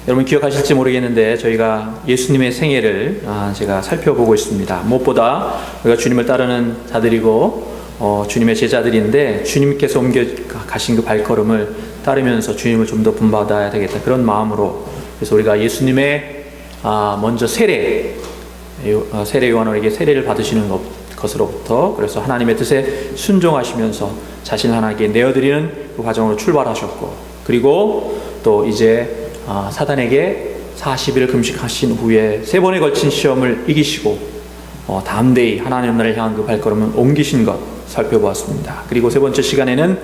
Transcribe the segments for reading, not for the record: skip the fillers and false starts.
여러분 기억하실지 모르겠는데 저희가 예수님의 생애를 제가 살펴보고 있습니다. 무엇보다 우리가 주님을 따르는 자들이고 주님의 제자들인데 주님께서 옮겨 가신 그 발걸음을 따르면서 주님을 좀 더 본받아야 되겠다, 그런 마음으로, 그래서 우리가 예수님의 먼저 세례 요한에게 세례를 받으시는 것으로부터, 그래서 하나님의 뜻에 순종하시면서 자신 하나님께 내어드리는 그 과정으로 출발하셨고, 그리고 또 이제 사단에게 40일 금식하신 후에 3번에 걸친 시험을 이기시고 담대히 하나님 나라를 향한 그 발걸음을 옮기신 것 살펴보았습니다. 그리고 3번째 시간에는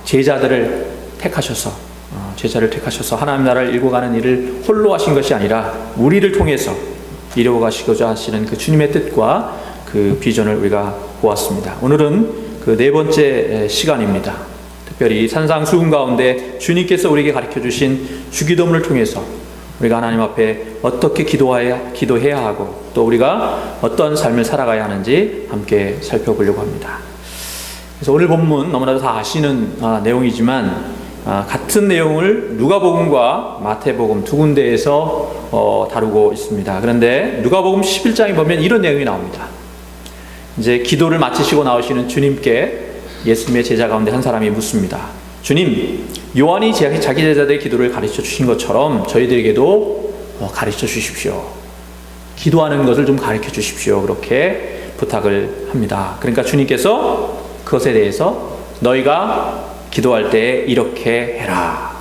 제자를 택하셔서 하나님 나라를 일궈가는 일을 홀로 하신 것이 아니라 우리를 통해서 이루어가시고자 하시는 그 주님의 뜻과 그 비전을 우리가 보았습니다. 오늘은 그 4번째 시간입니다. 특별히 산상수훈 가운데 주님께서 우리에게 가르쳐 주신 주기도문을 통해서 우리가 하나님 앞에 어떻게 기도해야 하고 또 우리가 어떤 삶을 살아가야 하는지 함께 살펴보려고 합니다. 그래서 오늘 본문 너무나도 다 아시는 내용이지만 같은 내용을 누가복음과 마태복음 두 군데에서 다루고 있습니다. 그런데 누가복음 11장에 보면 이런 내용이 나옵니다. 이제 기도를 마치시고 나오시는 주님께 예수님의 제자 가운데 한 사람이 묻습니다. 주님, 요한이 자기 제자들의 기도를 가르쳐 주신 것처럼 저희들에게도 가르쳐 주십시오. 기도하는 것을 좀 가르쳐 주십시오. 그렇게 부탁을 합니다. 그러니까 주님께서 그것에 대해서 너희가 기도할 때 이렇게 해라,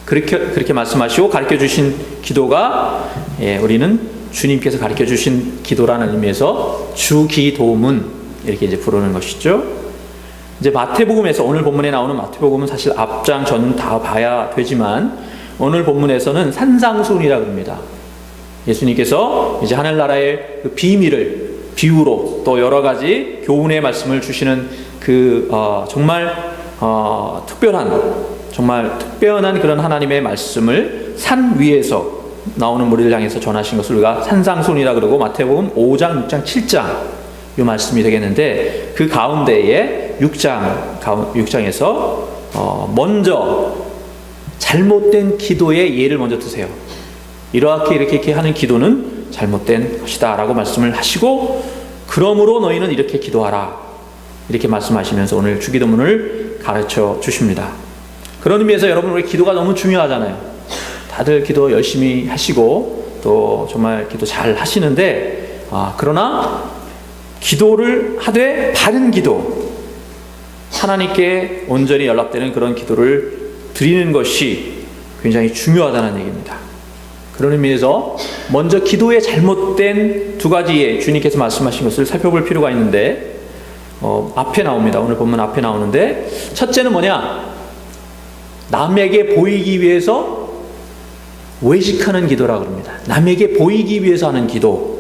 그렇게 말씀하시고 가르쳐 주신 기도가 우리는 주님께서 가르쳐 주신 기도라는 의미에서 주기도문 이렇게 이제 부르는 것이죠. 이제 마태복음에서, 오늘 본문에 나오는 마태복음은 사실 앞장 전 다 봐야 되지만 오늘 본문에서는 산상수훈이라고 합니다. 예수님께서 이제 하늘나라의 그 비밀을 비유로 또 여러 가지 교훈의 말씀을 주시는 그 정말 특별한 그런 하나님의 말씀을 산 위에서 나오는 무리를 향해서 전하신 것을 우리가 산상수훈이라 그러고, 마태복음 5장, 6장, 7장 이 말씀이 되겠는데, 그 가운데에 6장에서 먼저 잘못된 기도의 예를 먼저 드세요. 이렇게 하는 기도는 잘못된 것이다 라고 말씀을 하시고, 그러므로 너희는 이렇게 기도하라 이렇게 말씀하시면서 오늘 주기도문을 가르쳐 주십니다. 그런 의미에서 여러분, 우리 기도가 너무 중요하잖아요. 다들 기도 열심히 하시고 또 정말 기도 잘 하시는데 그러나 기도를 하되 바른 기도, 하나님께 온전히 연락되는 그런 기도를 드리는 것이 굉장히 중요하다는 얘기입니다. 그런 의미에서 먼저 기도의 잘못된 두 가지의 주님께서 말씀하신 것을 살펴볼 필요가 있는데 앞에 나옵니다. 오늘 본문 앞에 나오는데, 첫째는 뭐냐? 남에게 보이기 위해서 외식하는 기도라고 합니다. 남에게 보이기 위해서 하는 기도.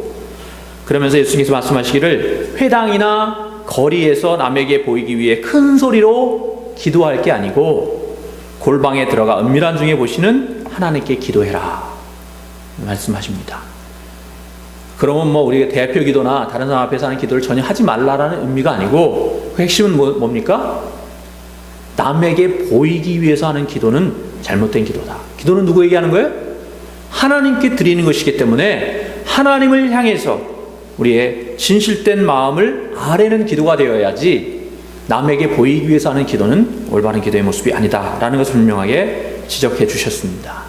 그러면서 예수님께서 말씀하시기를 회당이나 거리에서 남에게 보이기 위해 큰 소리로 기도할 게 아니고 골방에 들어가 은밀한 중에 보시는 하나님께 기도해라 말씀하십니다. 그러면 우리가 대표 기도나 다른 사람 앞에서 하는 기도를 전혀 하지 말라라는 의미가 아니고, 그 핵심은 뭡니까? 남에게 보이기 위해서 하는 기도는 잘못된 기도다. 기도는 누구에게 하는 거예요? 하나님께 드리는 것이기 때문에 하나님을 향해서 우리의 진실된 마음을 아뢰는 기도가 되어야지, 남에게 보이기 위해서 하는 기도는 올바른 기도의 모습이 아니다라는 것을 분명하게 지적해 주셨습니다.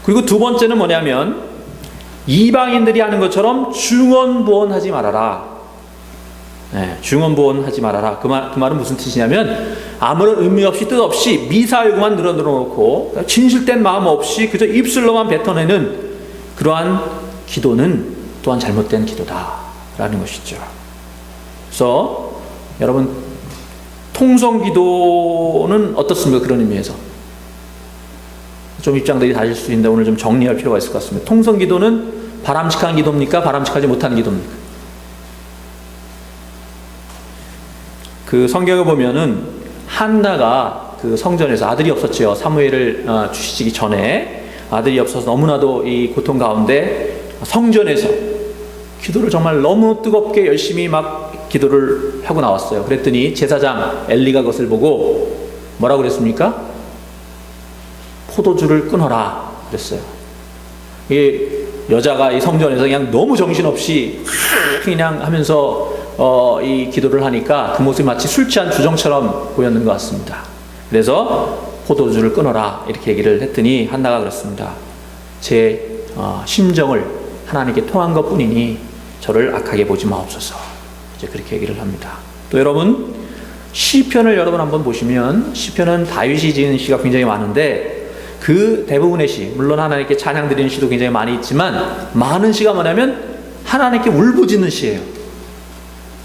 그리고 두 번째는 뭐냐면, 이방인들이 하는 것처럼 중언부언하지 말아라. 중언부언하지 말아라. 그 말은 무슨 뜻이냐면, 아무런 의미 없이 뜻 없이 미사여구만 늘어놓고 진실된 마음 없이 그저 입술로만 뱉어내는 그러한 기도는 또한 잘못된 기도다라는 것이죠. 그래서 여러분, 통성기도는 어떻습니까? 그런 의미에서 좀 입장들이 다를 수 있는데 오늘 좀 정리할 필요가 있을 것 같습니다. 통성기도는 바람직한 기도입니까? 바람직하지 못한 기도입니까? 그 성경을 보면은 한나가 그 성전에서 아들이 없었죠. 사무엘을 주시기 전에 아들이 없어서 너무나도 이 고통 가운데 성전에서 기도를 정말 너무 뜨겁게 열심히 막 기도를 하고 나왔어요. 그랬더니 제사장 엘리가 그것을 보고 뭐라고 그랬습니까? 포도주를 끊어라. 그랬어요. 이 여자가 이 성전에서 그냥 너무 정신없이 그냥 하면서 이 기도를 하니까 그 모습이 마치 술 취한 주정처럼 보였는 것 같습니다. 그래서 포도주를 끊어라 이렇게 얘기를 했더니 한나가 그렇습니다. 제 심정을 하나님께 통한 것 뿐이니 저를 악하게 보지 마옵소서. 이제 그렇게 얘기를 합니다. 또 여러분, 시편을 여러분 한번 보시면 시편은 다윗이 지은 시가 굉장히 많은데 그 대부분의 시, 물론 하나님께 찬양 드리는 시도 굉장히 많이 있지만 많은 시가 뭐냐면 하나님께 울부짖는 시예요.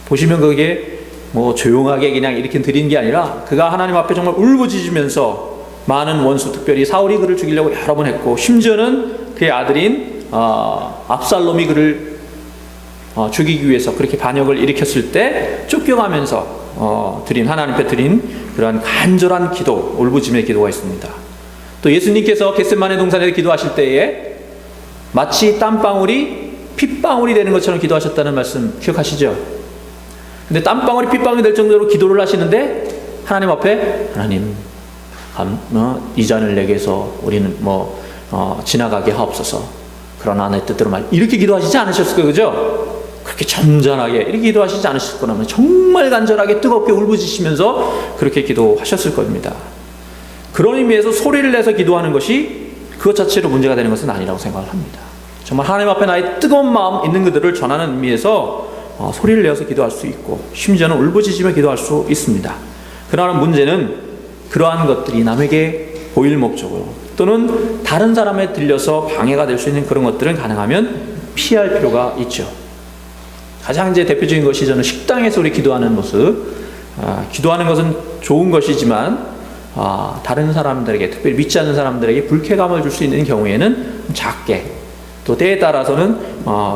보시면 그게 뭐 조용하게 그냥 이렇게 드리는 게 아니라 그가 하나님 앞에 정말 울부짖으면서 많은 원수, 특별히 사울이 그를 죽이려고 여러 번 했고 심지어는 그의 아들인 압살롬이 그를 죽이기 위해서 그렇게 반역을 일으켰을 때 쫓겨가면서 하나님 앞에 드린 그러한 간절한 기도, 울부짖음의 기도가 있습니다. 또 예수님께서 겟세마네 동산에서 기도하실 때에 마치 땀방울이 핏방울이 되는 것처럼 기도하셨다는 말씀 기억하시죠? 근데 땀방울이 핏방울이 될 정도로 기도를 하시는데 하나님 앞에 하나님 이 잔을 내게서 우리는 지나가게 하옵소서. 그러나 내 뜻대로 말 이렇게 기도하시지 않으셨을 거예요, 그죠? 그렇게 점잖하게 이렇게 기도하시지 않으실 거라면 정말 간절하게 뜨겁게 울부짖으시면서 그렇게 기도하셨을 겁니다. 그런 의미에서 소리를 내서 기도하는 것이 그것 자체로 문제가 되는 것은 아니라고 생각을 합니다. 정말 하나님 앞에 나의 뜨거운 마음 있는 그들을 전하는 의미에서 소리를 내어서 기도할 수 있고 심지어는 울부짖으며 기도할 수 있습니다. 그러나 문제는 그러한 것들이 남에게 보일 목적으로 또는 다른 사람에 들려서 방해가 될 수 있는 그런 것들은 가능하면 피할 필요가 있죠. 가장 이제 대표적인 것이 저는 식당에서 우리 기도하는 모습. 기도하는 것은 좋은 것이지만 다른 사람들에게, 특별히 믿지 않는 사람들에게 불쾌감을 줄 수 있는 경우에는 작게, 또 때에 따라서는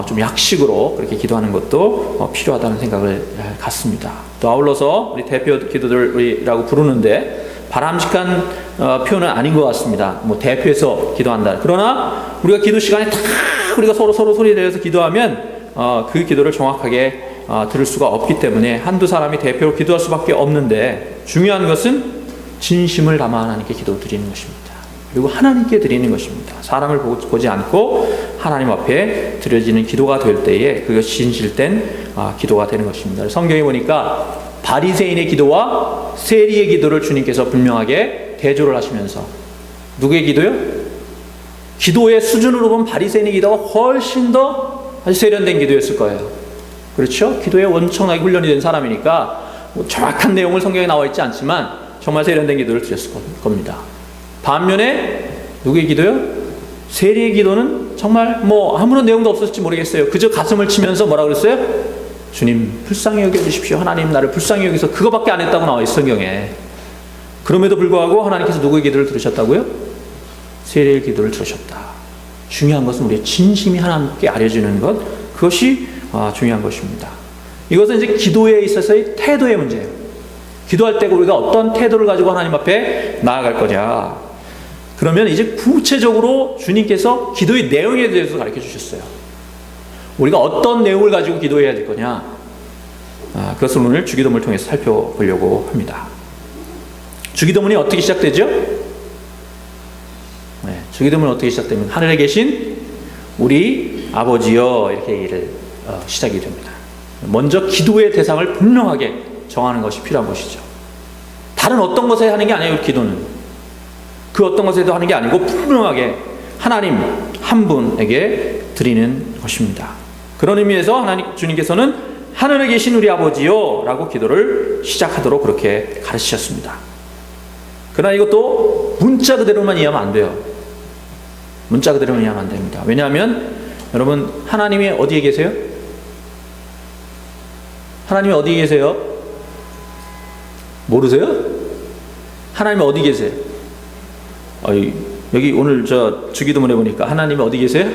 좀 약식으로 그렇게 기도하는 것도 필요하다는 생각을 갖습니다. 또 아울러서 우리 대표 기도들이라고 부르는데 바람직한 표현은 아닌 것 같습니다. 뭐 대표해서 기도한다. 그러나 우리가 기도 시간에 다 우리가 서로 소리 내서 기도하면 그 기도를 정확하게 들을 수가 없기 때문에 한두 사람이 대표로 기도할 수밖에 없는데 중요한 것은 진심을 담아 하나님께 기도 드리는 것입니다. 그리고 하나님께 드리는 것입니다. 사람을 보지 않고 하나님 앞에 드려지는 기도가 될 때에 그것이 진실된 기도가 되는 것입니다. 성경에 보니까 바리새인의 기도와 세리의 기도를 주님께서 분명하게 대조를 하시면서 누구의 기도요? 기도의 수준으로 보면 바리새인의 기도가 훨씬 더 아주 세련된 기도였을 거예요. 그렇죠? 기도에 엄청나게 훈련이 된 사람이니까 정확한 내용을 성경에 나와 있지 않지만 정말 세련된 기도를 드렸을 겁니다. 반면에 누구의 기도요? 세리의 기도는 정말 아무런 내용도 없었을지 모르겠어요. 그저 가슴을 치면서 뭐라 그랬어요? 주님 불쌍히 여겨주십시오. 하나님 나를 불쌍히 여기서 그거밖에 안 했다고 나와 있어요, 성경에. 그럼에도 불구하고 하나님께서 누구의 기도를 들으셨다고요? 세리의 기도를 들으셨다. 중요한 것은 우리의 진심이 하나님께 알려지는 것, 그것이 중요한 것입니다. 이것은 이제 기도에 있어서의 태도의 문제예요. 기도할 때 우리가 어떤 태도를 가지고 하나님 앞에 나아갈 거냐. 그러면 이제 구체적으로 주님께서 기도의 내용에 대해서 가르쳐 주셨어요. 우리가 어떤 내용을 가지고 기도해야 될 거냐. 그것을 오늘 주기도문을 통해서 살펴보려고 합니다. 주기도문이 어떻게 시작되죠? 주기도문은 어떻게 시작됩니까? 하늘에 계신 우리 아버지여, 이렇게 얘기를 시작이 됩니다. 먼저 기도의 대상을 분명하게 정하는 것이 필요한 것이죠. 다른 어떤 것에 하는 게 아니에요. 기도는 그 어떤 것에도 하는 게 아니고 분명하게 하나님 한 분에게 드리는 것입니다. 그런 의미에서 주님께서는 하늘에 계신 우리 아버지요 라고 기도를 시작하도록 그렇게 가르치셨습니다. 그러나 이것도 문자 그대로만 이해하면 안 돼요. 문자 그대로만 이해하면 안 됩니다. 왜냐하면 여러분, 하나님이 어디에 계세요? 하나님이 어디에 계세요? 모르세요? 하나님이 어디 계세요? 여기 오늘 주기도문에 보니까 하나님이 어디 계세요?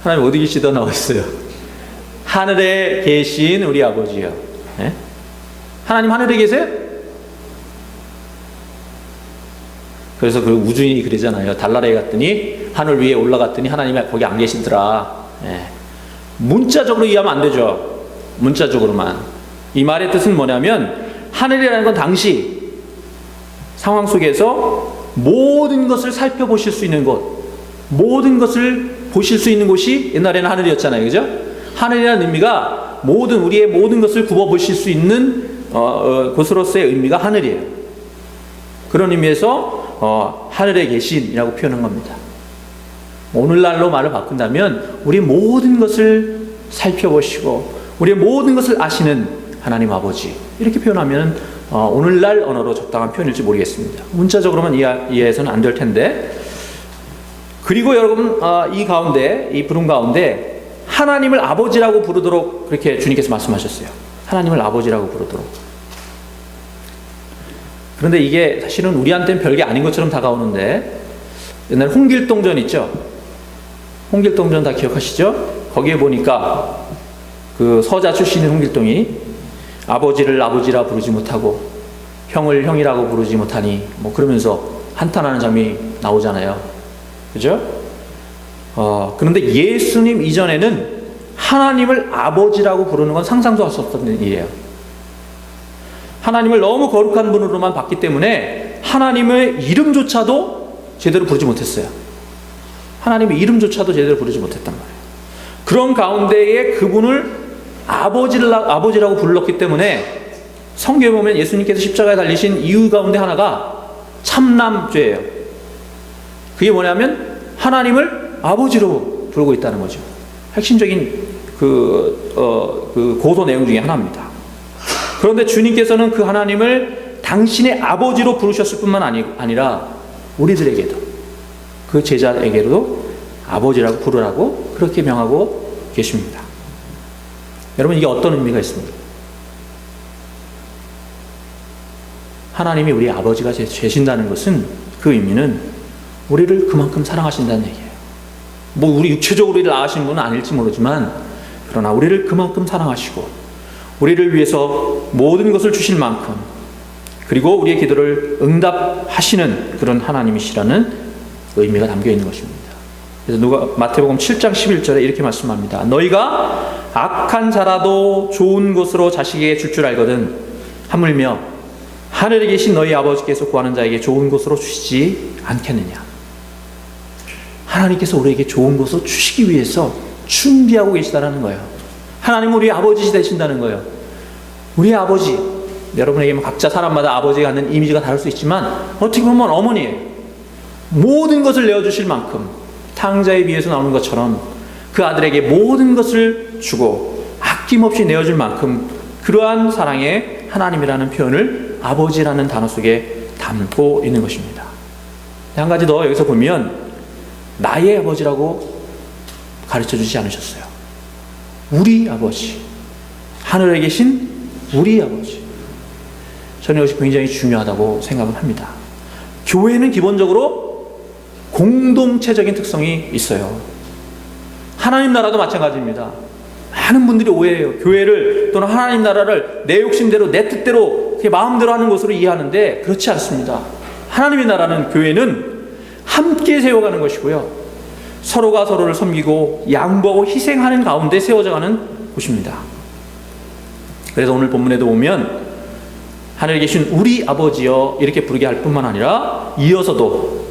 하나님 어디 계시다 나와 있어요. 하늘에 계신 우리 아버지요. 네? 하나님 하늘에 계세요? 그래서 그 우주인이 그러잖아요. 달나라에 갔더니 하늘 위에 올라갔더니 하나님이 거기 안 계시더라. 네. 문자적으로 이해하면 안 되죠. 문자적으로만. 이 말의 뜻은 뭐냐면 하늘이라는 건 당시 상황 속에서 모든 것을 살펴보실 수 있는 곳, 모든 것을 보실 수 있는 곳이 옛날에는 하늘이었잖아요. 그죠? 하늘이라는 의미가 우리의 모든 것을 굽어보실 수 있는 곳으로서의 의미가 하늘이에요. 그런 의미에서 하늘에 계신이라고 표현한 겁니다. 오늘날로 말을 바꾼다면 우리 모든 것을 살펴보시고 우리의 모든 것을 아시는 하나님 아버지, 이렇게 표현하면 오늘날 언어로 적당한 표현일지 모르겠습니다. 문자적으로만 이해해서는 안 될 텐데, 그리고 여러분 이 가운데, 이 부름 가운데 하나님을 아버지라고 부르도록 그렇게 주님께서 말씀하셨어요. 하나님을 아버지라고 부르도록. 그런데 이게 사실은 우리한테는 별게 아닌 것처럼 다가오는데, 옛날 홍길동전 있죠? 홍길동전 다 기억하시죠? 거기에 보니까 그 서자 출신인 홍길동이 아버지를 아버지라 부르지 못하고 형을 형이라고 부르지 못하니 뭐 그러면서 한탄하는 장면이 나오잖아요. 그죠? 그런데 예수님 이전에는 하나님을 아버지라고 부르는 건 상상도 할 수 없었던 일이에요. 하나님을 너무 거룩한 분으로만 봤기 때문에 하나님의 이름조차도 제대로 부르지 못했어요. 하나님의 이름조차도 제대로 부르지 못했단 말이에요. 그런 가운데에 그분을 아버지라고 불렀기 때문에 성경에 보면 예수님께서 십자가에 달리신 이유 가운데 하나가 참남죄예요. 그게 뭐냐면 하나님을 아버지로 부르고 있다는 거죠. 핵심적인 그 고도 내용 중에 하나입니다. 그런데 주님께서는 그 하나님을 당신의 아버지로 부르셨을 뿐만 아니라 우리들에게도, 그 제자에게도 아버지라고 부르라고 그렇게 명하고 계십니다. 여러분, 이게 어떤 의미가 있습니까? 하나님이 우리 아버지가 되신다는 것은, 그 의미는 우리를 그만큼 사랑하신다는 얘기예요. 뭐 우리 육체적으로 우리를 낳으신 분은 아닐지 모르지만, 그러나 우리를 그만큼 사랑하시고 우리를 위해서 모든 것을 주실 만큼, 그리고 우리의 기도를 응답하시는 그런 하나님이시라는 의미가 담겨 있는 것입니다. 그래서 마태복음 7장 11절에 이렇게 말씀합니다. 너희가 악한 자라도 좋은 것으로 자식에게 줄 줄 알거든 하물며 하늘에 계신 너희 아버지께서 구하는 자에게 좋은 것으로 주시지 않겠느냐. 하나님께서 우리에게 좋은 것을 주시기 위해서 준비하고 계시다는 거예요. 하나님은 우리 아버지 되신다는 거예요. 우리 아버지, 여러분에게 각자 사람마다 아버지가 갖는 이미지가 다를 수 있지만 어떻게 보면 어머니예요. 모든 것을 내어주실 만큼, 탕자의 비유에서 나오는 것처럼 그 아들에게 모든 것을 주고 아낌없이 내어줄 만큼 그러한 사랑의 하나님이라는 표현을 아버지라는 단어 속에 담고 있는 것입니다. 한 가지 더 여기서 보면 나의 아버지라고 가르쳐주지 않으셨어요. 우리 아버지, 하늘에 계신 우리 아버지. 저는 이것이 굉장히 중요하다고 생각을 합니다. 교회는 기본적으로 공동체적인 특성이 있어요. 하나님 나라도 마찬가지입니다. 많은 분들이 오해해요. 교회를 또는 하나님 나라를 내 욕심대로, 내 뜻대로, 마음대로 하는 것으로 이해하는데 그렇지 않습니다. 하나님의 나라는, 교회는 함께 세워가는 것이고요, 서로가 서로를 섬기고 양보하고 희생하는 가운데 세워져가는 곳입니다. 그래서 오늘 본문에도 보면 하늘에 계신 우리 아버지여 이렇게 부르게 할 뿐만 아니라 이어서도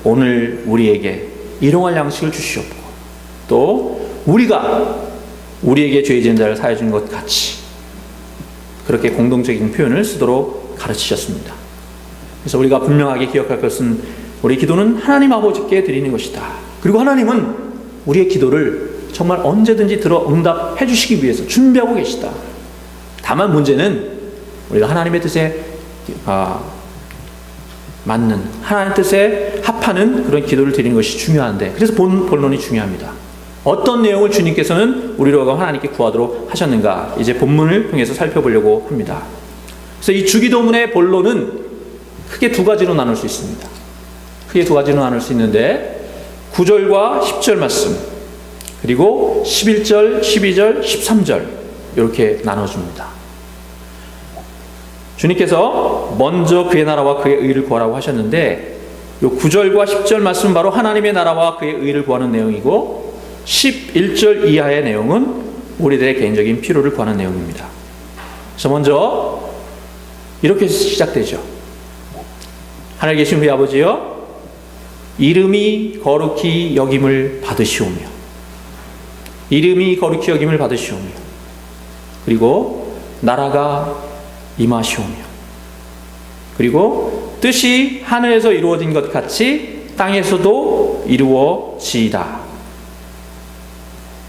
오늘 우리에게 일용할 양식을 주시옵고 또 우리가 우리에게 죄 지은 자를 사해 준 것 같이, 그렇게 공동적인 표현을 쓰도록 가르치셨습니다. 그래서 우리가 분명하게 기억할 것은 우리 기도는 하나님 아버지께 드리는 것이다. 그리고 하나님은 우리의 기도를 정말 언제든지 들어 응답해 주시기 위해서 준비하고 계시다. 다만 문제는 우리가 하나님의 뜻에 맞는, 하나님의 뜻에 합하는 그런 기도를 드리는 것이 중요한데, 그래서 본론이 중요합니다. 어떤 내용을 주님께서는 우리로 하나님께 구하도록 하셨는가, 이제 본문을 통해서 살펴보려고 합니다. 그래서 이 주기도문의 본론은 크게 두 가지로 나눌 수 있습니다. 크게 두 가지로 나눌 수 있는데 9절과 10절 말씀, 그리고 11절, 12절, 13절 이렇게 나눠줍니다. 주님께서 먼저 그의 나라와 그의 의를 구하라고 하셨는데, 이 9절과 10절 말씀은 바로 하나님의 나라와 그의 의를 구하는 내용이고, 11절 이하의 내용은 우리들의 개인적인 필요를 구하는 내용입니다. 그래서 먼저 이렇게 시작되죠. 하늘에 계신 우리 아버지여, 이름이 거룩히 여김을 받으시오며, 이름이 거룩히 여김을 받으시오며, 그리고 나라가 임하시오며, 그리고 뜻이 하늘에서 이루어진 것 같이 땅에서도 이루어지이다.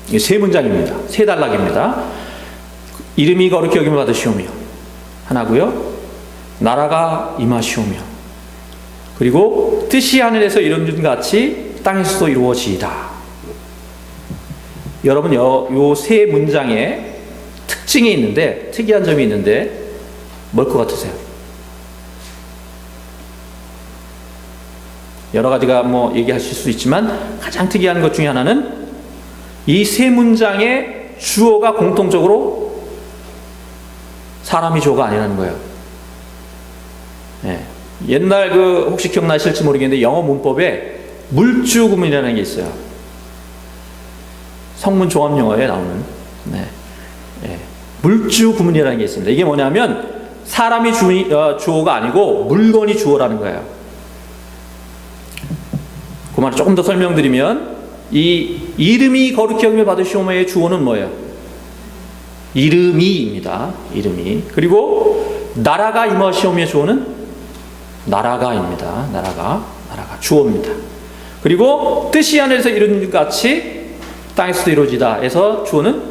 이게 세 문장입니다. 세 단락입니다. 이름이 거룩히 여김을 받으시오며 하나고요, 나라가 임하시오며, 그리고 뜻이 하늘에서 이루어진 것 같이 땅에서도 이루어지이다. 여러분, 요 세 문장에 특징이 있는데, 특이한 점이 있는데 뭘 것 같으세요? 여러 가지가 뭐 얘기하실 수 있지만 가장 특이한 것 중에 하나는 이 세 문장의 주어가 공통적으로 사람이 주어가 아니라는 거예요. 예. 옛날 혹시 기억나실지 모르겠는데 영어 문법에 물주 구문이라는 게 있어요. 성문 종합 영어에 나오는. 네. 예. 물주 구문이라는 게 있습니다. 이게 뭐냐면 사람이 주어가 아니고 물건이 주어라는 거예요. 그 말을 조금 더 설명드리면, 이 이름이 거룩히 여김을 받으시오며의 주어는 뭐예요? 이름이입니다. 이름이. 그리고 나라가 임하시오며의 주어는 나라가입니다. 나라가 주어입니다. 그리고 뜻이 하늘에서 이루어진 것 같이 땅에서도 이루어지다 해서 주어는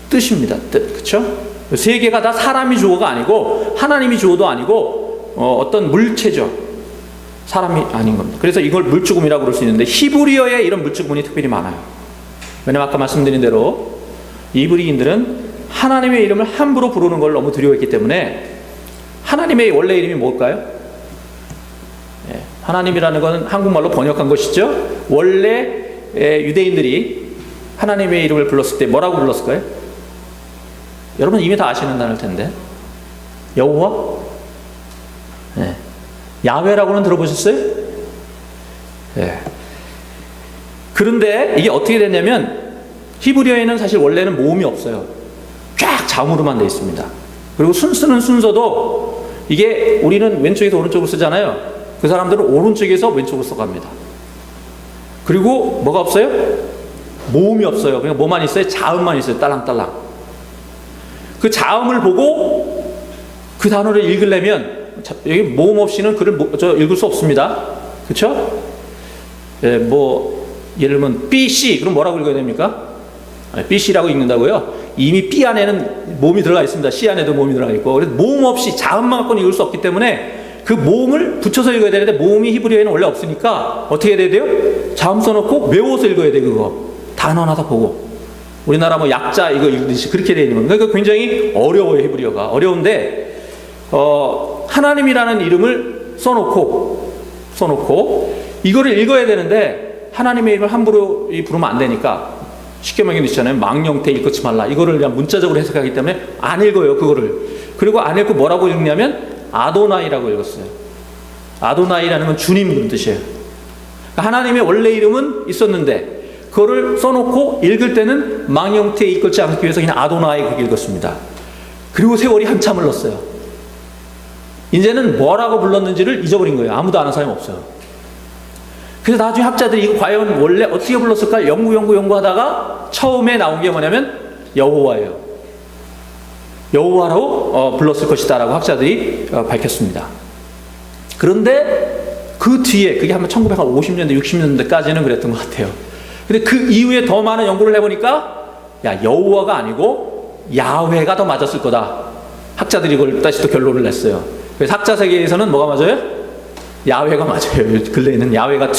뜻입니다. 뜻. 그렇죠? 세 개가 다 사람이 주어가 아니고 하나님이 주어도 아니고 어떤 물체죠. 사람이 아닌 겁니다. 그래서 이걸 물주구문이라고 부를 수 있는데, 히브리어에 이런 물주구문이 특별히 많아요. 왜냐면 아까 말씀드린 대로 이브리인들은 하나님의 이름을 함부로 부르는 걸 너무 두려워했기 때문에, 하나님의 원래 이름이 뭘까요? 예, 하나님이라는 것은 한국말로 번역한 것이죠. 원래 유대인들이 하나님의 이름을 불렀을 때 뭐라고 불렀을까요? 여러분 이미 다 아시는 단어일 텐데, 여호와? 예. 야훼라고는 들어보셨어요? 예. 그런데 이게 어떻게 됐냐면, 히브리어에는 사실 원래는 모음이 없어요. 쫙 자음으로만 되어 있습니다. 그리고 쓰는 순서도, 이게 우리는 왼쪽에서 오른쪽으로 쓰잖아요. 그 사람들은 오른쪽에서 왼쪽으로 써갑니다. 그리고 뭐가 없어요? 모음이 없어요. 그냥 뭐만 있어요? 자음만 있어요. 딸랑딸랑. 그 자음을 보고 그 단어를 읽으려면 여기 모음 없이는 글을 읽을 수 없습니다. 그렇죠? 예, 예를 들면 BC 그럼 뭐라고 읽어야 됩니까? BC라고 읽는다고요? 이미 B 안에는 모음이 들어가 있습니다. C 안에도 모음이 들어가 있고, 그래서 모음 없이 자음만 갖고는 읽을 수 없기 때문에 그 모음을 붙여서 읽어야 되는데, 모음이 히브리어에는 원래 없으니까 어떻게 해야 돼요? 자음 써놓고 외워서 읽어야 돼. 그거 단어 하나 다 보고. 우리나라 약자 이거 읽듯이 그렇게 되어 있는 겁니다. 그러니까 굉장히 어려워요. 히브리어가 어려운데, 하나님이라는 이름을 써놓고 이거를 읽어야 되는데, 하나님의 이름을 함부로 부르면 안 되니까 쉽게 말하면 있잖아요. 망령태 읽지 말라. 이거를 그냥 문자적으로 해석하기 때문에 안 읽어요. 그거를. 그리고 안 읽고 뭐라고 읽냐면 아도나이라고 읽었어요. 아도나이라는 건 주님 그런 뜻이에요. 하나님의 원래 이름은 있었는데 그거를 써놓고 읽을 때는 망령태 읽지 않기 위해서 그냥 아도나이 그렇게 읽었습니다. 그리고 세월이 한참 흘렀어요. 이제는 뭐라고 불렀는지를 잊어버린 거예요. 아무도 아는 사람이 없어요. 그래서 나중에 학자들이 이거 과연 원래 어떻게 불렀을까 연구하다가 처음에 나온 게 뭐냐면 여호와예요. 여호와라고 불렀을 것이다 라고 학자들이 밝혔습니다. 그런데 그 뒤에, 그게 한 1950년대 60년대까지는 그랬던 것 같아요. 근데 그 이후에 더 많은 연구를 해보니까 여호와가 아니고 야훼가 더 맞았을 거다. 학자들이 이걸 다시 또 결론을 냈어요. 그래서 학자 세계에서는 뭐가 맞아요? 야훼가 맞아요. 근래에는 야훼가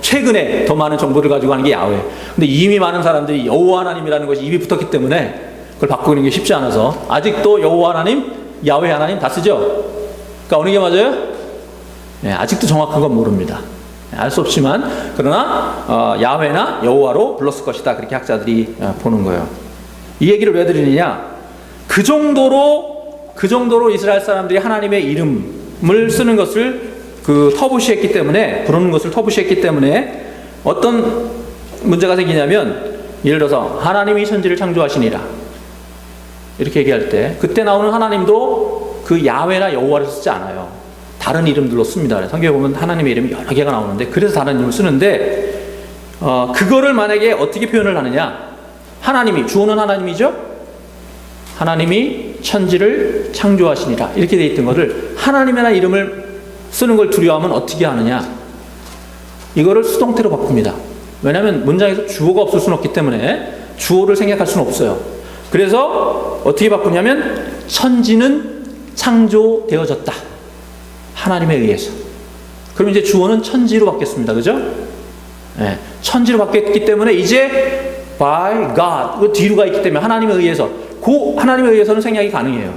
최근에 더 많은 정보를 가지고 하는 게 야훼. 근데 이미 많은 사람들이 여호와 하나님이라는 것이 입이 붙었기 때문에 그걸 바꾸는 게 쉽지 않아서 아직도 여호와 하나님, 야훼 하나님 다 쓰죠. 그러니까 어느 게 맞아요? 네, 아직도 정확한 건 모릅니다. 알 수 없지만, 그러나 야훼나 여호와로 불렀을 것이다. 그렇게 학자들이 보는 거예요. 이 얘기를 왜 드리느냐? 그 정도로 이스라엘 사람들이 하나님의 이름을 쓰는 것을 터부시했기 때문에, 부르는 것을 터부시했기 때문에 어떤 문제가 생기냐면, 예를 들어서 하나님이 천지를 창조하시니라 이렇게 얘기할 때 그때 나오는 하나님도 그 야훼나 여호와를 쓰지 않아요. 다른 이름들로 씁니다. 성경에 보면 하나님의 이름이 여러 개가 나오는데 그래서 다른 이름을 쓰는데 그거를 만약에 어떻게 표현을 하느냐? 하나님이, 주어는 하나님이죠? 하나님이 천지를 창조하시니라 이렇게 돼 있던 거를 하나님이라는 이름을 쓰는 걸 두려워하면 어떻게 하느냐? 이거를 수동태로 바꿉니다. 왜냐하면 문장에서 주어가 없을 수는 없기 때문에 주어를 생략할 수는 없어요. 그래서 어떻게 바꾸냐면 천지는 창조되어졌다. 하나님에 의해서. 그럼 이제 주어는 천지로 바뀌었습니다. 그죠? 네, 천지로 바뀌었기 때문에 이제 by God, 그 뒤로가 있기 때문에 하나님에 의해서, 그 하나님에 의해서는 생략이 가능해요.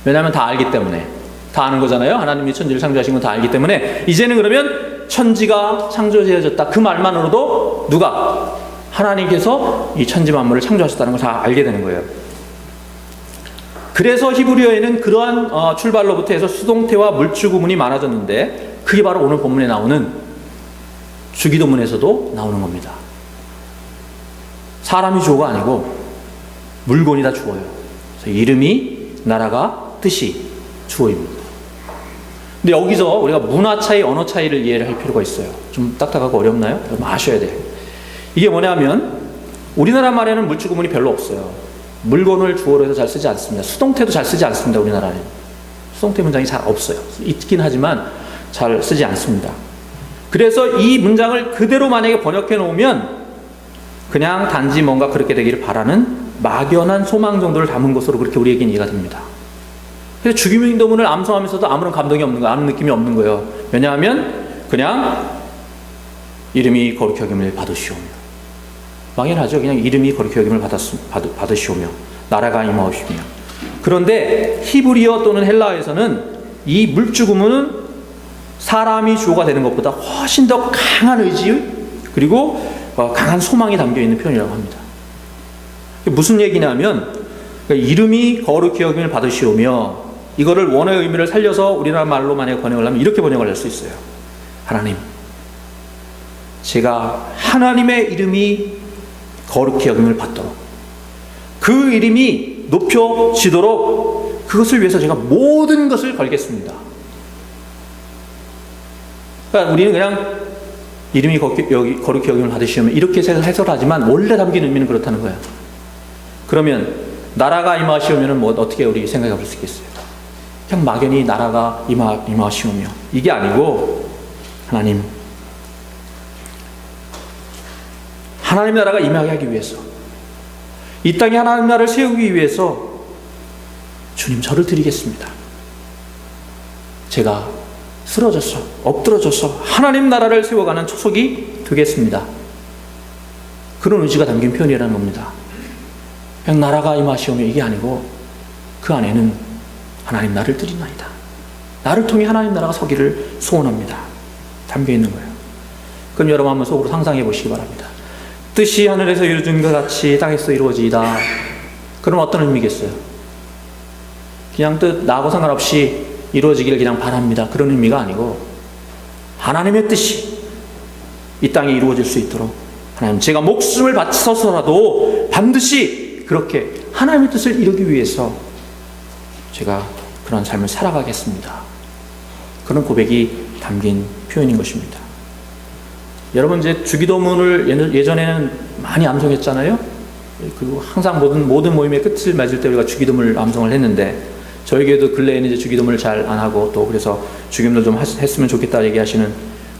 왜냐하면 다 알기 때문에. 다 아는 거잖아요. 하나님이 천지를 창조하신 건 다 알기 때문에 이제는 그러면 천지가 창조되어졌다. 그 말만으로도 누가? 하나님께서 이 천지 만물을 창조하셨다는 걸 다 알게 되는 거예요. 그래서 히브리어에는 그러한 출발로부터 해서 수동태와 물주구문이 많아졌는데 그게 바로 오늘 본문에 나오는 주기도문에서도 나오는 겁니다. 사람이 주어가 아니고 물건이 다 주어요. 그래서 이름이, 나라가, 뜻이 주어입니다. 근데 여기서 우리가 문화 차이, 언어 차이를 이해를 할 필요가 있어요. 좀 딱딱하고 어렵나요? 좀 아셔야 돼요. 이게 뭐냐면 우리나라 말에는 물주구문이 별로 없어요. 물건을 주어로 해서 잘 쓰지 않습니다. 수동태도 잘 쓰지 않습니다. 우리나라는 수동태 문장이 잘 없어요. 있긴 하지만 잘 쓰지 않습니다. 그래서 이 문장을 그대로 만약에 번역해 놓으면 그냥 단지 뭔가 그렇게 되기를 바라는 막연한 소망 정도를 담은 것으로 그렇게 우리에겐 이해가 됩니다. 그래서 주기도문을 암송하면서도 아무런 감동이 없는 거예요. 아무 느낌이 없는 거예요. 왜냐하면 그냥 이름이 거룩히 여김을 받으시오며, 막연하죠. 그냥 이름이 거룩히 여김을 받으시오며 나라가 임하옵시며. 그런데 히브리어 또는 헬라어에서는 이 물주구문은 사람이 주어가 되는 것보다 훨씬 더 강한 의지 그리고 강한 소망이 담겨있는 표현이라고 합니다. 무슨 얘기냐면 이름이 거룩히 여김을 받으시오며, 이거를 원어의 의미를 살려서 우리나라 말로 만약에 번역을 하면 이렇게 번역을 할 수 있어요. 하나님, 제가 하나님의 이름이 거룩히 여김을 받도록, 그 이름이 높여지도록 그것을 위해서 제가 모든 것을 걸겠습니다. 그러니까 우리는 그냥 이름이 거룩히 여김을 받으시오면 이렇게 해설하지만 원래 담긴 의미는 그렇다는 거예요. 그러면 나라가 임하시오면은 뭐 어떻게 우리 생각해 볼 수 있겠어요? 그냥 막연히 나라가 임하시오며, 이게 아니고 하나님 나라가 임하게 하기 위해서, 이 땅에 하나님 나라를 세우기 위해서 주님 저를 드리겠습니다. 제가 쓰러져서 엎드러져서 하나님 나라를 세워가는 초석이 되겠습니다. 그런 의지가 담긴 표현이라는 겁니다. 그냥 나라가 임하시오며 이게 아니고 그 안에는 하나님 나를 드리나이다. 나를 통해 하나님 나라가 서기를 소원합니다. 담겨 있는 거예요. 그럼 여러분 한번 속으로 상상해 보시기 바랍니다. 뜻이 하늘에서 이루어진 것 같이 땅에서 이루어지이다. 그럼 어떤 의미겠어요? 그냥 뜻 나하고 상관없이 이루어지기를 그냥 바랍니다. 그런 의미가 아니고 하나님의 뜻이 이 땅에 이루어질 수 있도록 하나님, 제가 목숨을 바쳐서라도 반드시 그렇게 하나님의 뜻을 이루기 위해서 제가 그런 삶을 살아가겠습니다. 그런 고백이 담긴 표현인 것입니다. 여러분, 이제 주기도문을 예전에는 많이 암송했잖아요. 그리고 항상 모든 모임의 끝을 맺을 때 우리가 주기도문을 암송을 했는데, 저희 교회도 근래에는 이제 주기도문을 잘 안 하고 또 그래서 주기도문을 좀 했으면 좋겠다 얘기하시는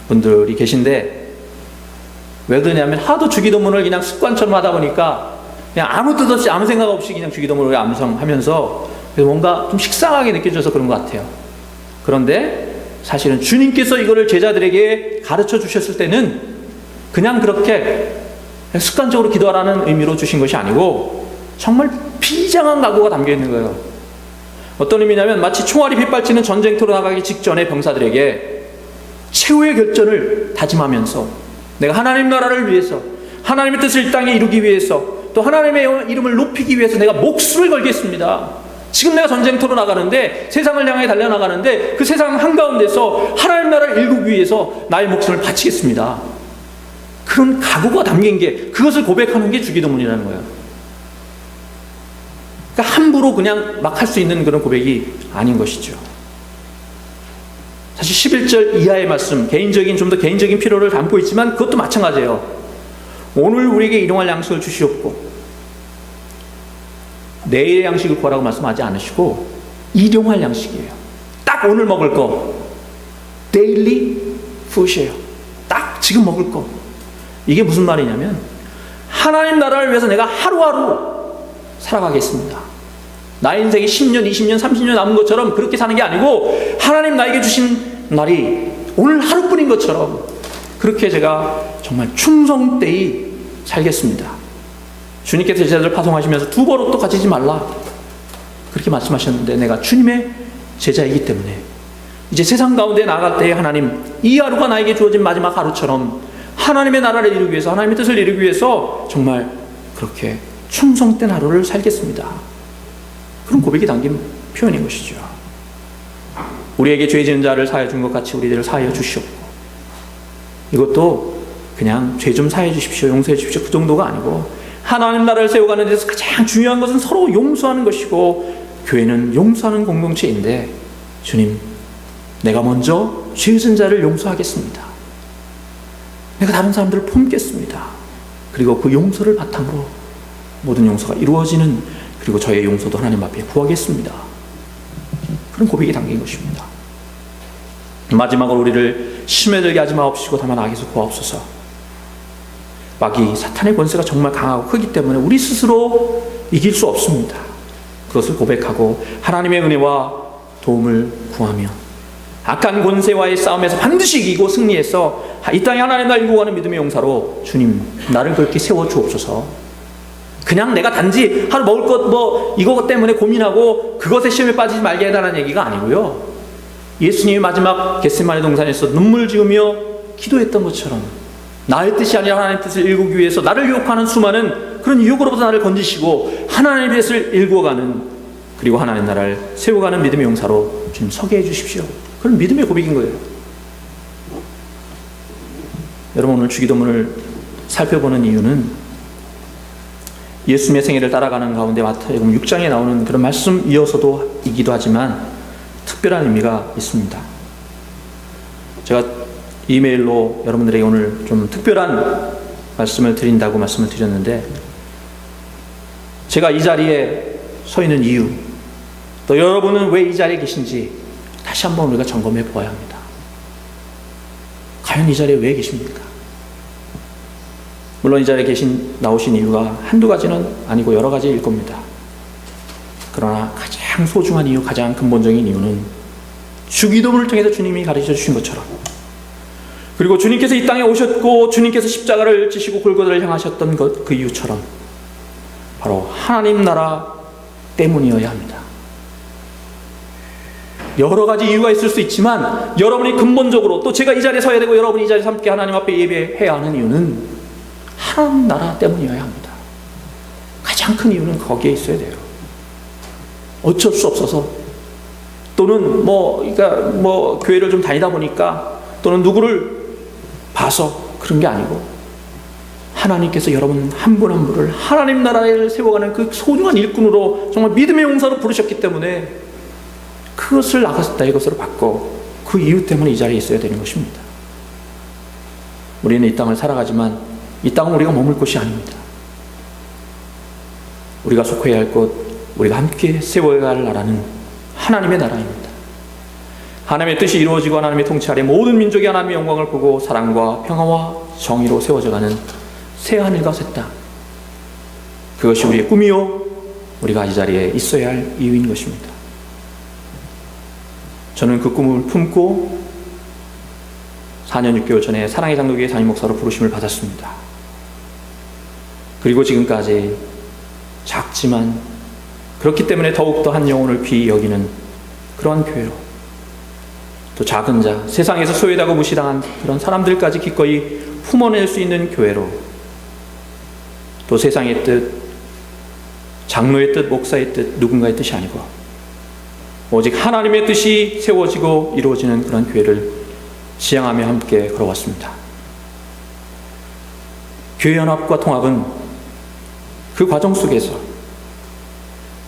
분들이 계신데, 왜 그러냐면 하도 주기도문을 그냥 습관처럼 하다 보니까 그냥 아무 뜻 없이 아무 생각 없이 그냥 주기도문을 암송하면서 그래서 뭔가 좀 식상하게 느껴져서 그런 것 같아요. 그런데 사실은 주님께서 이거를 제자들에게 가르쳐 주셨을 때는 그냥 그렇게 습관적으로 기도하라는 의미로 주신 것이 아니고 정말 비장한 각오가 담겨 있는 거예요. 어떤 의미냐면 마치 총알이 빗발치는 전쟁터로 나가기 직전에 병사들에게 최후의 결전을 다짐하면서 내가 하나님 나라를 위해서, 하나님의 뜻을 이 땅에 이루기 위해서, 또 하나님의 이름을 높이기 위해서 내가 목숨을 걸겠습니다. 지금 내가 전쟁터로 나가는데, 세상을 향해 달려나가는데 그 세상 한가운데서 하나님 나라를 이루기 위해서 나의 목숨을 바치겠습니다. 그런 각오가 담긴 게, 그것을 고백하는 게 주기도문이라는 거예요. 그러니까 함부로 그냥 막 할 수 있는 그런 고백이 아닌 것이죠. 사실 11절 이하의 말씀, 좀 더 개인적인 필요를 담고 있지만 그것도 마찬가지예요. 오늘 우리에게 일용할 양식을 주시옵고 내일의 양식을 구하라고 말씀하지 않으시고 일용할 양식이에요. 딱 오늘 먹을 거, 데일리 푸드예요. 딱 지금 먹을 거. 이게 무슨 말이냐면 하나님 나라를 위해서 내가 하루하루 살아가겠습니다. 나의 인생이 10년, 20년, 30년 남은 것처럼 그렇게 사는 게 아니고 하나님 나에게 주신 날이 오늘 하루뿐인 것처럼 그렇게 제가 정말 충성되이 살겠습니다. 주님께서 제자들을 파송하시면서 두 버릇도 가지지 말라 그렇게 말씀하셨는데 내가 주님의 제자이기 때문에 이제 세상 가운데 나아갈 때에 하나님 이 하루가 나에게 주어진 마지막 하루처럼 하나님의 나라를 이루기 위해서 하나님의 뜻을 이루기 위해서 정말 그렇게 충성된 하루를 살겠습니다. 그런 고백이 담긴 표현인 것이죠. 우리에게 죄 지은 자를 사하여 준 것 같이 우리들을 사하여 주시옵고 이것도 그냥 죄 좀 사해 주십시오, 용서해 주십시오 그 정도가 아니고 하나님 나라를 세워가는 데서 가장 중요한 것은 서로 용서하는 것이고 교회는 용서하는 공동체인데 주님 내가 먼저 죄 지은 자를 용서하겠습니다. 내가 다른 사람들을 품겠습니다. 그리고 그 용서를 바탕으로 모든 용서가 이루어지는 그리고 저의 용서도 하나님 앞에 구하겠습니다. 그런 고백이 담긴 것입니다. 마지막으로 우리를 심에 들게 하지 마옵시고 다만 악에서 구하옵소서. 마귀 사탄의 권세가 정말 강하고 크기 때문에 우리 스스로 이길 수 없습니다. 그것을 고백하고 하나님의 은혜와 도움을 구하며 악한 권세와의 싸움에서 반드시 이기고 승리해서 이 땅에 하나님 날 일구고 가는 믿음의 용사로 주님 나를 그렇게 세워주옵소서. 그냥 내가 단지 하루 먹을 것 이거 때문에 고민하고 그것에 시험에 빠지지 말게 해달라는 얘기가 아니고요. 예수님이 마지막 겟세마네 동산에서 눈물 지으며 기도했던 것처럼 나의 뜻이 아니라 하나님의 뜻을 일구기 위해서 나를 유혹하는 수많은 그런 유혹으로부터 나를 건지시고 하나님의 뜻을 일구어가는 그리고 하나님 나라를 세워가는 믿음의 용사로 주님 서게 해주십시오. 그런 믿음의 고백인 거예요. 여러분 오늘 주기도문을 살펴보는 이유는 예수님의 생애를 따라가는 가운데 마태복음 6장에 나오는 그런 말씀 이어서도이기도 하지만 특별한 의미가 있습니다. 제가 이메일로 여러분들에게 오늘 좀 특별한 말씀을 드린다고 말씀을 드렸는데 제가 이 자리에 서 있는 이유 또 여러분은 왜 이 자리에 계신지 다시 한번 우리가 점검해 보아야 합니다. 과연 이 자리에 왜 계십니까? 물론 이 자리에 나오신 이유가 한두 가지는 아니고 여러 가지일 겁니다. 그러나 가장 소중한 이유, 가장 근본적인 이유는 주기도문을 통해서 주님이 가르쳐 주신 것처럼 그리고 주님께서 이 땅에 오셨고 주님께서 십자가를 지시고 골고다를 향하셨던 그 이유처럼 바로 하나님 나라 때문이어야 합니다. 여러 가지 이유가 있을 수 있지만 여러분이 근본적으로 또 제가 이 자리에 서야 되고 여러분이 이 자리에서 함께 하나님 앞에 예배해야 하는 이유는 하나님 나라 때문이어야 합니다. 가장 큰 이유는 거기에 있어야 돼요. 어쩔 수 없어서 또는 그러니까 교회를 좀 다니다 보니까 또는 누구를 봐서 그런 게 아니고 하나님께서 여러분 한 분 한 분을 하나님 나라를 세워가는 그 소중한 일꾼으로 정말 믿음의 용사로 부르셨기 때문에 그것을 나가서 나의 것으로 바꿔 그 이유 때문에 이 자리에 있어야 되는 것입니다. 우리는 이 땅을 살아가지만 이 땅은 우리가 머물 곳이 아닙니다. 우리가 속해야 할 곳, 우리가 함께 세워야 할 나라는 하나님의 나라입니다. 하나님의 뜻이 이루어지고 하나님의 통치 아래 모든 민족이 하나님의 영광을 보고 사랑과 평화와 정의로 세워져가는 새 하늘과 새 땅. 그것이 우리의 꿈이요 우리가 이 자리에 있어야 할 이유인 것입니다. 저는 그 꿈을 품고 4년 6개월 전에 사랑의 장로교회 담임 목사로 부르심을 받았습니다. 그리고 지금까지 작지만 그렇기 때문에 더욱더 한 영혼을 귀히 여기는 그러한 교회로 또 작은 자, 세상에서 소외하고 무시당한 그런 사람들까지 기꺼이 품어낼 수 있는 교회로 또 세상의 뜻, 장로의 뜻, 목사의 뜻, 누군가의 뜻이 아니고 오직 하나님의 뜻이 세워지고 이루어지는 그런 교회를 지향하며 함께 걸어왔습니다. 교회 연합과 통합은 그 과정 속에서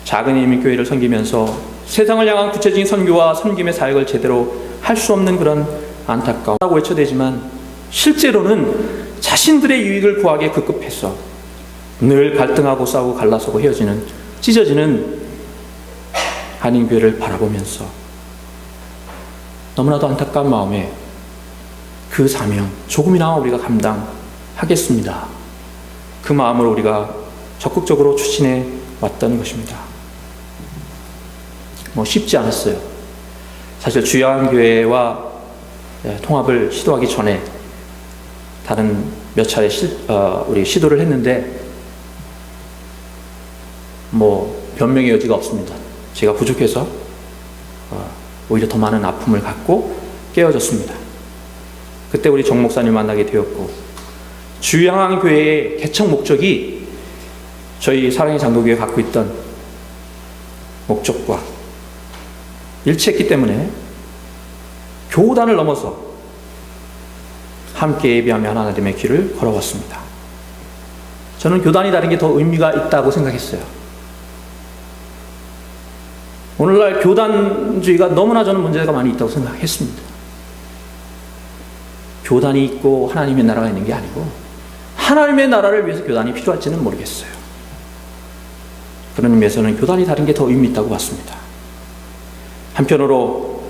작은 이미 교회를 섬기면서 세상을 향한 구체적인 선교와 섬김의 사역을 제대로 할 수 없는 그런 안타까움이라고 외쳐대지만 실제로는 자신들의 유익을 구하기에 급급해서 늘 갈등하고 싸우고 갈라서고 헤어지는 찢어지는 한인교회를 바라보면서 너무나도 안타까운 마음에 그 사명 조금이나마 우리가 감당하겠습니다. 그 마음으로 우리가 적극적으로 추진해 왔던 것입니다. 쉽지 않았어요. 사실 주야한교회와 통합을 시도하기 전에 다른 몇 차례 우리 시도를 했는데 변명의 여지가 없습니다. 제가 부족해서 오히려 더 많은 아픔을 갖고 깨어졌습니다. 그때 우리 정 목사님 만나게 되었고 주야한교회의 개척 목적이 저희 사랑의 장로교회 갖고 있던 목적과 일치했기 때문에 교단을 넘어서 함께 예배하며 하나님의 길을 걸어왔습니다. 저는 교단이 다른 게 더 의미가 있다고 생각했어요. 오늘날 교단주의가 너무나 저는 문제가 많이 있다고 생각했습니다. 교단이 있고 하나님의 나라가 있는 게 아니고 하나님의 나라를 위해서 교단이 필요할지는 모르겠어요. 그런 의미에서는 교단이 다른 게 더 의미 있다고 봤습니다. 한편으로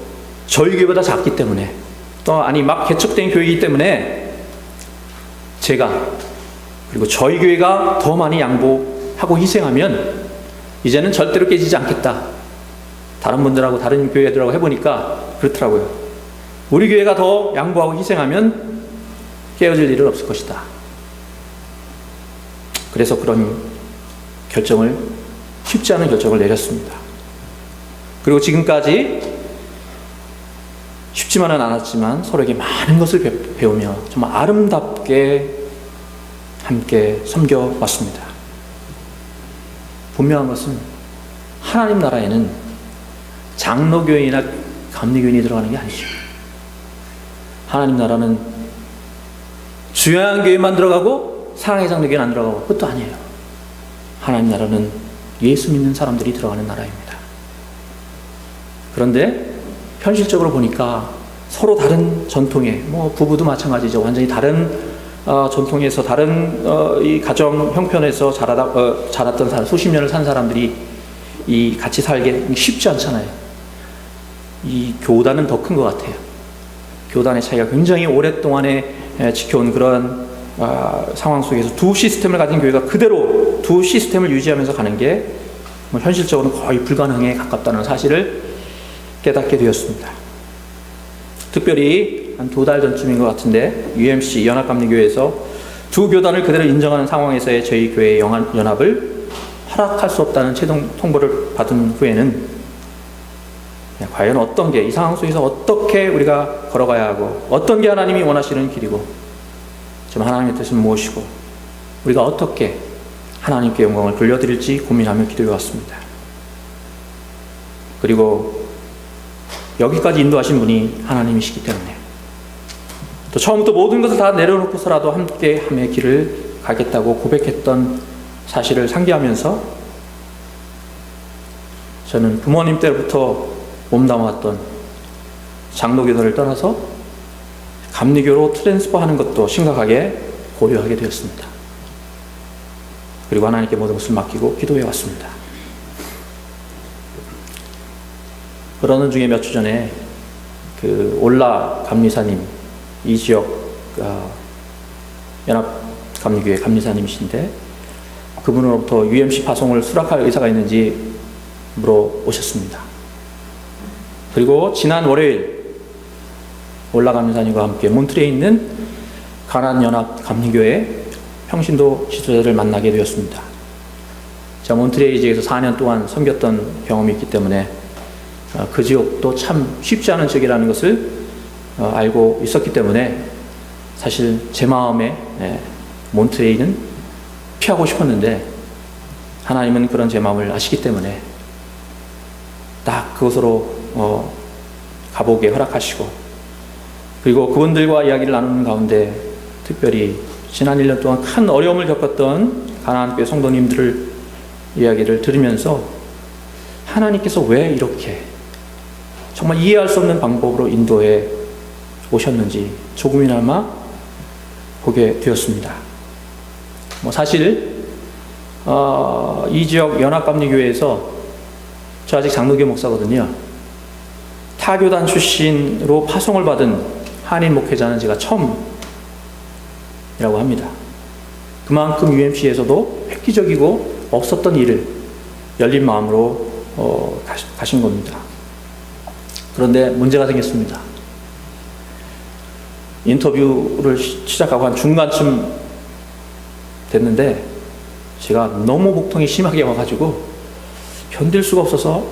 저희 교회보다 작기 때문에 막 개척된 교회이기 때문에 제가 그리고 저희 교회가 더 많이 양보하고 희생하면 이제는 절대로 깨지지 않겠다. 다른 분들하고 다른 교회들하고 해보니까 그렇더라고요. 우리 교회가 더 양보하고 희생하면 깨어질 일은 없을 것이다. 그래서 그런 쉽지 않은 결정을 내렸습니다. 그리고 지금까지 쉽지만은 않았지만 서로에게 많은 것을 배우며 정말 아름답게 함께 섬겨왔습니다. 분명한 것은 하나님 나라에는 장로교인이나 감리교인이 들어가는 게 아니죠. 하나님 나라는 주야한교회만 들어가고 사랑의 장로교회는 안 들어가고 그것도 아니에요. 하나님 나라는 예수 믿는 사람들이 들어가는 나라입니다. 그런데 현실적으로 보니까 서로 다른 전통에 부부도 마찬가지죠. 완전히 다른 전통에서 다른 이 가정 형편에서 자랐던 사람, 수십 년을 산 사람들이 같이 살게 쉽지 않잖아요. 이 교단은 더 큰 것 같아요. 교단의 차이가 굉장히 오랫동안에 지켜온 그런 상황 속에서 두 시스템을 가진 교회가 그대로 두 시스템을 유지하면서 가는 게 현실적으로는 거의 불가능에 가깝다는 사실을 깨닫게 되었습니다. 특별히 한 2달 전쯤인 것 같은데 UMC 연합감리교회에서 두 교단을 그대로 인정하는 상황에서의 저희 교회의 연합을 허락할 수 없다는 최종 통보를 받은 후에는 과연 어떤 게 이 상황 속에서 어떻게 우리가 걸어가야 하고 어떤 게 하나님이 원하시는 길이고 좀 하나님의 뜻은 무엇이고 우리가 어떻게 하나님께 영광을 돌려드릴지 고민하며 기도해 왔습니다. 그리고 여기까지 인도하신 분이 하나님이시기 때문에 또 처음부터 모든 것을 다 내려놓고서라도 함께 함의 길을 가겠다고 고백했던 사실을 상기하면서 저는 부모님 때부터 몸담았던 장로교단을 떠나서 감리교로 트랜스퍼하는 것도 심각하게 고려하게 되었습니다. 그리고 하나님께 모든 것을 맡기고 기도해 왔습니다. 그러는 중에 몇 주 전에 올라 감리사님, 이 지역 연합감리교회 감리사님이신데 그분으로부터 UMC 파송을 수락할 의사가 있는지 물어오셨습니다. 그리고 지난 월요일 올라 감리사님과 함께 몬트레에 있는 가난연합감리교회 평신도 지도자들을 만나게 되었습니다. 제가 몬트레이 지역에서 4년 동안 섬겼던 경험이 있기 때문에 그 지역도 참 쉽지 않은 지역이라는 것을 알고 있었기 때문에 사실 제 마음에 몬트레이는 피하고 싶었는데 하나님은 그런 제 마음을 아시기 때문에 딱 그곳으로 가보게 허락하시고 그리고 그분들과 이야기를 나누는 가운데 특별히 지난 1년 동안 큰 어려움을 겪었던 가나안교회 성도님들 이야기를 들으면서 하나님께서 왜 이렇게 정말 이해할 수 없는 방법으로 인도해 오셨는지 조금이나마 보게 되었습니다. 사실 이 지역 연합감리교회에서 저 아직 장로교 목사거든요. 타교단 출신으로 파송을 받은 한인 목회자는 제가 처음이라고 합니다. 그만큼 UMC에서도 획기적이고 없었던 일을 열린 마음으로 가신 겁니다. 그런데 문제가 생겼습니다. 인터뷰를 시작하고 한 중간쯤 됐는데 제가 너무 복통이 심하게 와가지고 견딜 수가 없어서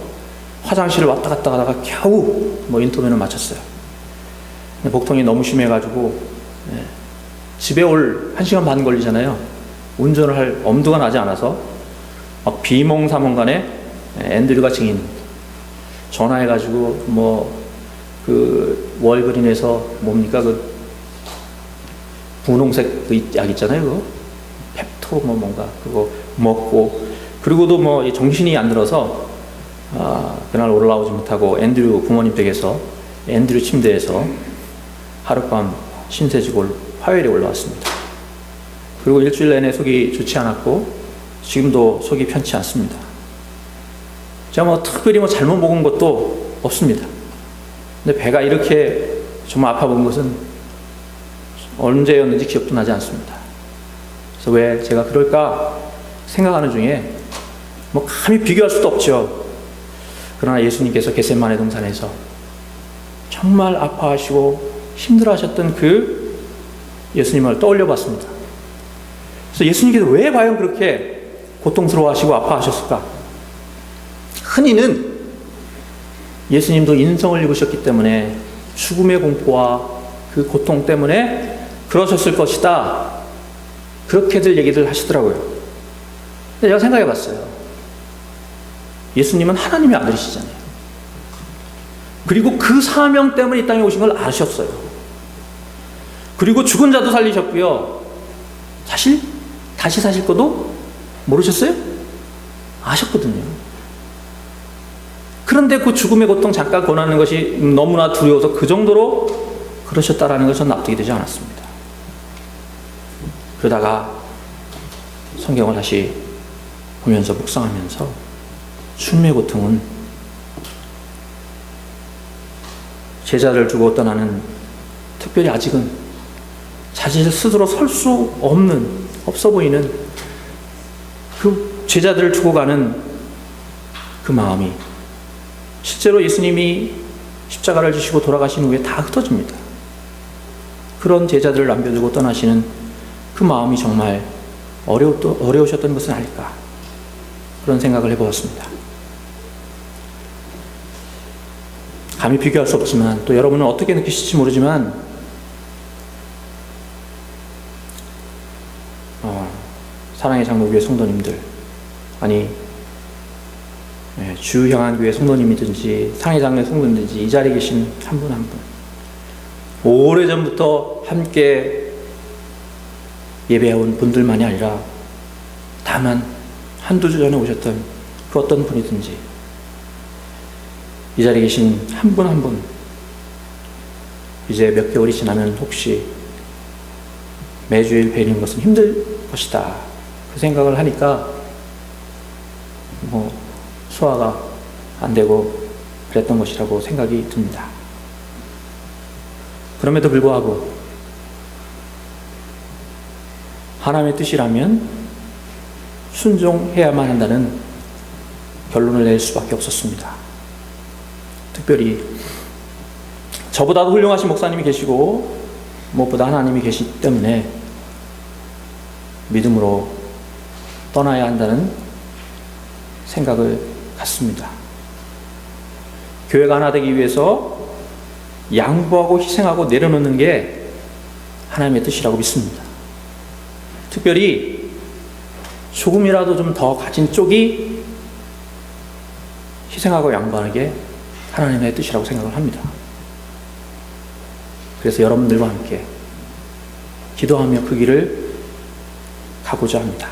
화장실을 왔다 갔다 하다가 겨우 인터뷰는 마쳤어요. 복통이 너무 심해가지고 집에 올 1시간 반 걸리잖아요. 운전을 할 엄두가 나지 않아서 막 비몽사몽간에 앤드류가 증인 전화해가지고 그 월그린에서 뭡니까 그 분홍색 그 약 있잖아요. 그거 펩토 뭔가 그거 먹고 그리고도 정신이 안 들어서 그날 올라오지 못하고 앤드류 부모님 댁에서 앤드류 침대에서 하룻밤 신세지고 화요일에 올라왔습니다. 그리고 일주일 내내 속이 좋지 않았고 지금도 속이 편치 않습니다. 제가 특별히 잘못 먹은 것도 없습니다. 근데 배가 이렇게 정말 아파 본 것은 언제였는지 기억도 나지 않습니다. 그래서 왜 제가 그럴까 생각하는 중에 감히 비교할 수도 없죠. 그러나 예수님께서 겟세마네 동산에서 정말 아파하시고 힘들어하셨던 그 예수님을 떠올려 봤습니다. 그래서 예수님께서 왜 과연 그렇게 고통스러워하시고 아파하셨을까? 흔히는 예수님도 인성을 입으셨기 때문에 죽음의 공포와 그 고통 때문에 그러셨을 것이다. 그렇게들 얘기를 하시더라고요. 근데 제가 생각해 봤어요. 예수님은 하나님의 아들이시잖아요. 그리고 그 사명 때문에 이 땅에 오신 걸 아셨어요. 그리고 죽은 자도 살리셨고요. 사실 다시 사실 것도 모르셨어요? 아셨거든요. 그런데 그 죽음의 고통 잠깐 권하는 것이 너무나 두려워서 그 정도로 그러셨다라는 것은 납득이 되지 않았습니다. 그러다가 성경을 다시 보면서 묵상하면서 죽음의 고통은 제자를 두고 떠나는, 특별히 아직은 자신을 스스로 설 수 없어 보이는 그 제자들을 두고 가는 그 마음이 실제로 예수님이 십자가를 지시고 돌아가신 후에 다 흩어집니다. 그런 제자들을 남겨두고 떠나시는 그 마음이 정말 어려우셨던 것은 아닐까, 그런 생각을 해보았습니다. 감히 비교할 수 없지만, 또 여러분은 어떻게 느끼실지 모르지만 사랑의 장로교회 성도님들, 아니 주형한교회 성도님이든지 상해장로의 성도님이든지 이 자리에 계신 한 분 한 분, 오래전부터 함께 예배해온 분들만이 아니라 다만 한두 주 전에 오셨던 그 어떤 분이든지 이 자리에 계신 한 분 한 분, 이제 몇 개월이 지나면 혹시 매주일 뵈는 것은 힘들 것이다, 그 생각을 하니까 소화가 안 되고 그랬던 것이라고 생각이 듭니다. 그럼에도 불구하고 하나님의 뜻이라면 순종해야만 한다는 결론을 낼 수밖에 없었습니다. 특별히 저보다도 훌륭하신 목사님이 계시고 무엇보다 하나님이 계시기 때문에 믿음으로 떠나야 한다는 생각을 갖습니다. 교회가 하나 되기 위해서 양보하고 희생하고 내려놓는 게 하나님의 뜻이라고 믿습니다. 특별히 조금이라도 좀 더 가진 쪽이 희생하고 양보하는 게 하나님의 뜻이라고 생각을 합니다. 그래서 여러분들과 함께 기도하며 그 길을 가고자 합니다.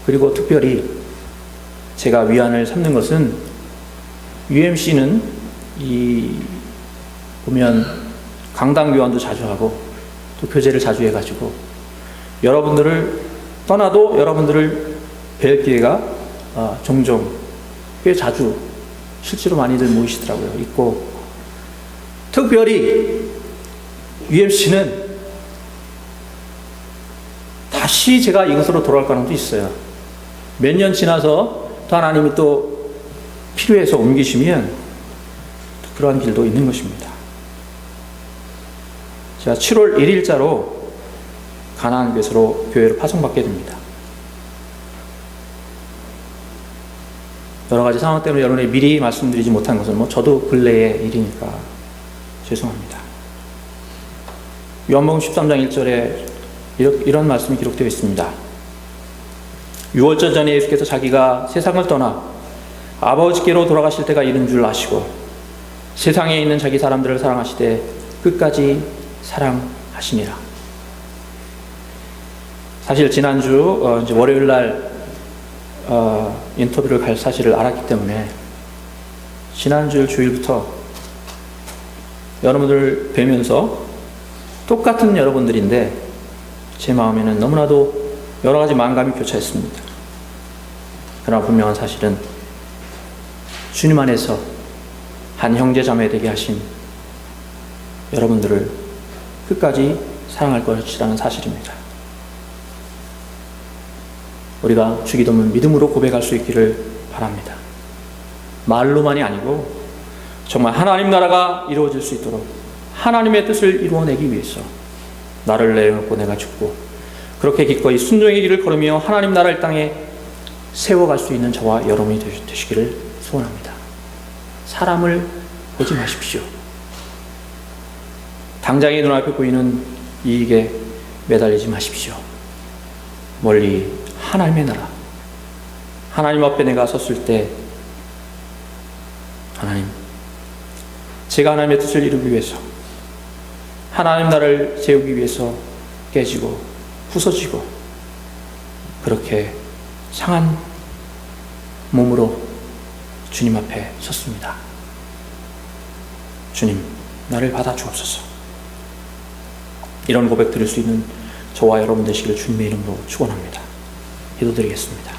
그리고 특별히 제가 위안을 삼는 것은 UMC는 보면 강당 교환도 자주 하고 또 교제를 자주 해가지고 여러분들을 떠나도 여러분들을 뵐 기회가 종종 꽤 자주 실제로 많이들 모이시더라고요. 있고 특별히 UMC는 다시 제가 이곳으로 돌아갈 가능성도 있어요. 몇 년 지나서 또 하나님이 또 필요해서 옮기시면 그러한 길도 있는 것입니다. 제가 7월 1일자로 가나안 교회로 파송받게 됩니다. 여러 가지 상황 때문에 여러분에게 미리 말씀드리지 못한 것은 저도 근래의 일이니까 죄송합니다. 요한복음 13장 1절에 이런 말씀이 기록되어 있습니다. 6월절 전에 예수께서 자기가 세상을 떠나 아버지께로 돌아가실 때가 이른 줄 아시고 세상에 있는 자기 사람들을 사랑하시되 끝까지 사랑하시니라. 사실 지난주 이제 월요일 날 인터뷰를 갈 사실을 알았기 때문에 지난주 주일부터 여러분들 뵈면서 똑같은 여러분들인데 제 마음에는 너무나도 여러 가지 마음감이 교차했습니다. 그러나 분명한 사실은 주님 안에서 한 형제 자매 되게 하신 여러분들을 끝까지 사랑할 것이라는 사실입니다. 우리가 주기도문 믿음으로 고백할 수 있기를 바랍니다. 말로만이 아니고 정말 하나님 나라가 이루어질 수 있도록 하나님의 뜻을 이루어내기 위해서 나를 내어놓고 내가 죽고 그렇게 기꺼이 순종의 길을 걸으며 하나님 나라를 땅에 세워갈 수 있는 저와 여러분이 되시기를 소원합니다. 사람을 보지 마십시오. 당장의 눈앞에 보이는 이익에 매달리지 마십시오. 멀리 하나님의 나라, 하나님 앞에 내가 섰을 때 하나님, 제가 하나님의 뜻을 이루기 위해서 하나님 나라를 세우기 위해서 깨지고 부서지고 그렇게 상한 몸으로 주님 앞에 섰습니다. 주님, 나를 받아주옵소서. 이런 고백 드릴 수 있는 저와 여러분 되시기를 주님의 이름으로 축원합니다. 기도드리겠습니다.